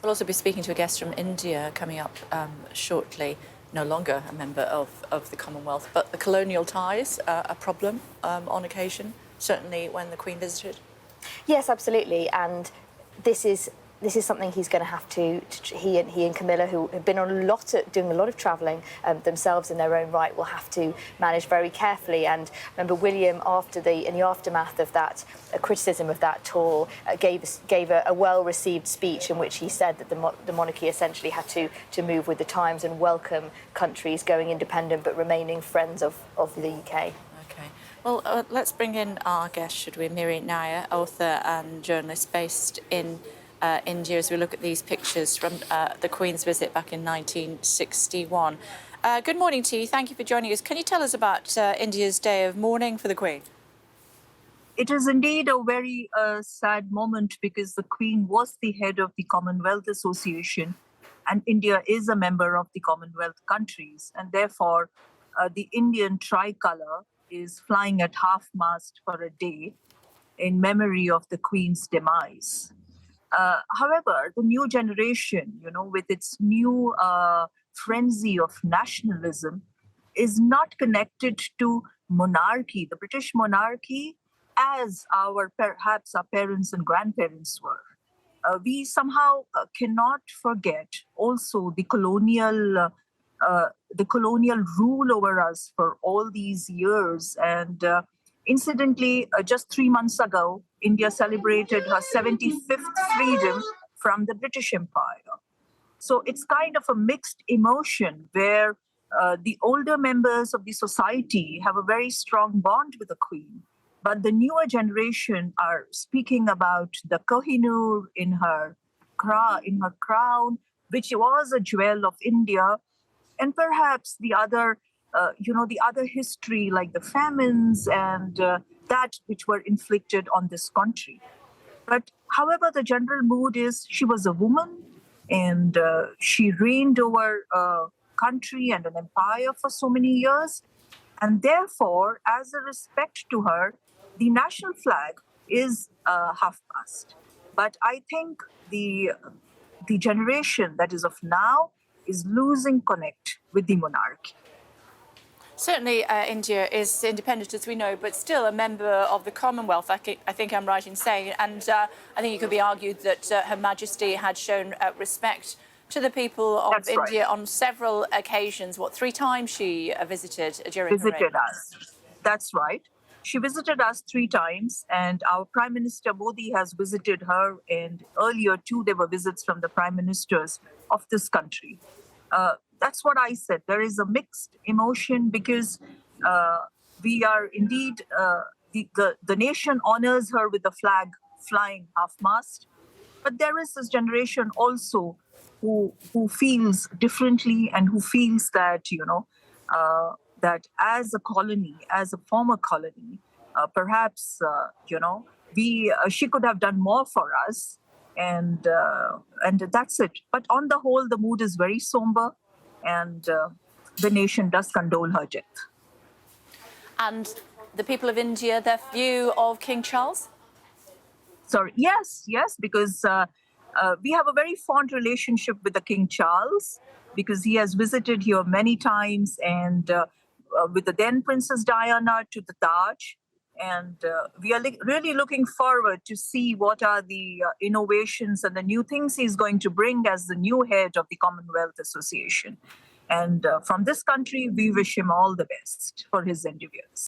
We'll also be speaking to a guest from India coming up shortly, no longer a member of the Commonwealth, but the colonial ties are a problem on occasion, certainly when the Queen visited. Yes, absolutely, and this is something he's going to have to he and Camilla, who have been on doing a lot of travelling themselves in their own right, will have to manage very carefully. And remember, William, in the aftermath of that criticism of that tour, gave a well-received speech in which he said that the monarchy essentially had to move with the times and welcome countries going independent but remaining friends of the UK. Okay. Well, let's bring in our guest, should we? Mini Nair, author and journalist based in India, as we look at these pictures from the Queen's visit back in 1961. Good morning to you. Thank you for joining us. Can you tell us about India's day of mourning for the Queen? It is indeed a very sad moment because the Queen was the head of the Commonwealth Association and India is a member of the Commonwealth countries, and therefore the Indian tricolour is flying at half-mast for a day in memory of the Queen's demise. However, the new generation, with its new frenzy of nationalism, is not connected to monarchy, the British monarchy, as perhaps our parents and grandparents were. We somehow cannot forget also the colonial rule over us for all these years. And incidentally, just 3 months ago, India celebrated her 75th freedom from the British Empire. So it's kind of a mixed emotion where the older members of the society have a very strong bond with the Queen, but the newer generation are speaking about the Kohinoor in her crown, which was a jewel of India, and perhaps the other history like the famines and that which were inflicted on this country. But however, the general mood is she was a woman and she reigned over a country and an empire for so many years. And therefore, as a respect to her, the national flag is half-mast. But I think the generation that is of now is losing connect with the monarchy. Certainly, India is independent, as we know, but still a member of the Commonwealth, I think I'm right in saying. And I think it could be argued that Her Majesty had shown respect to the people of That's India right. on several occasions. 3 times she visited during her reign? Us. That's right. She visited us 3 times, and our Prime Minister Modi has visited her, and earlier too there were visits from the Prime Ministers of this country. That's what I said. There is a mixed emotion because we are indeed, the nation honors her with the flag flying half-mast, but there is this generation also who feels differently and who feels that, that as a colony, as a former colony, perhaps, she could have done more for us, and that's it. But on the whole, the mood is very somber, and the nation does condole her death. And the people of India, their view of King Charles? Sorry, yes, because we have a very fond relationship with the King Charles because he has visited here many times, and with the then Princess Diana to the Taj. And we are really looking forward to see what are the innovations and the new things he's going to bring as the new head of the Commonwealth Association. And from this country, we wish him all the best for his endeavors.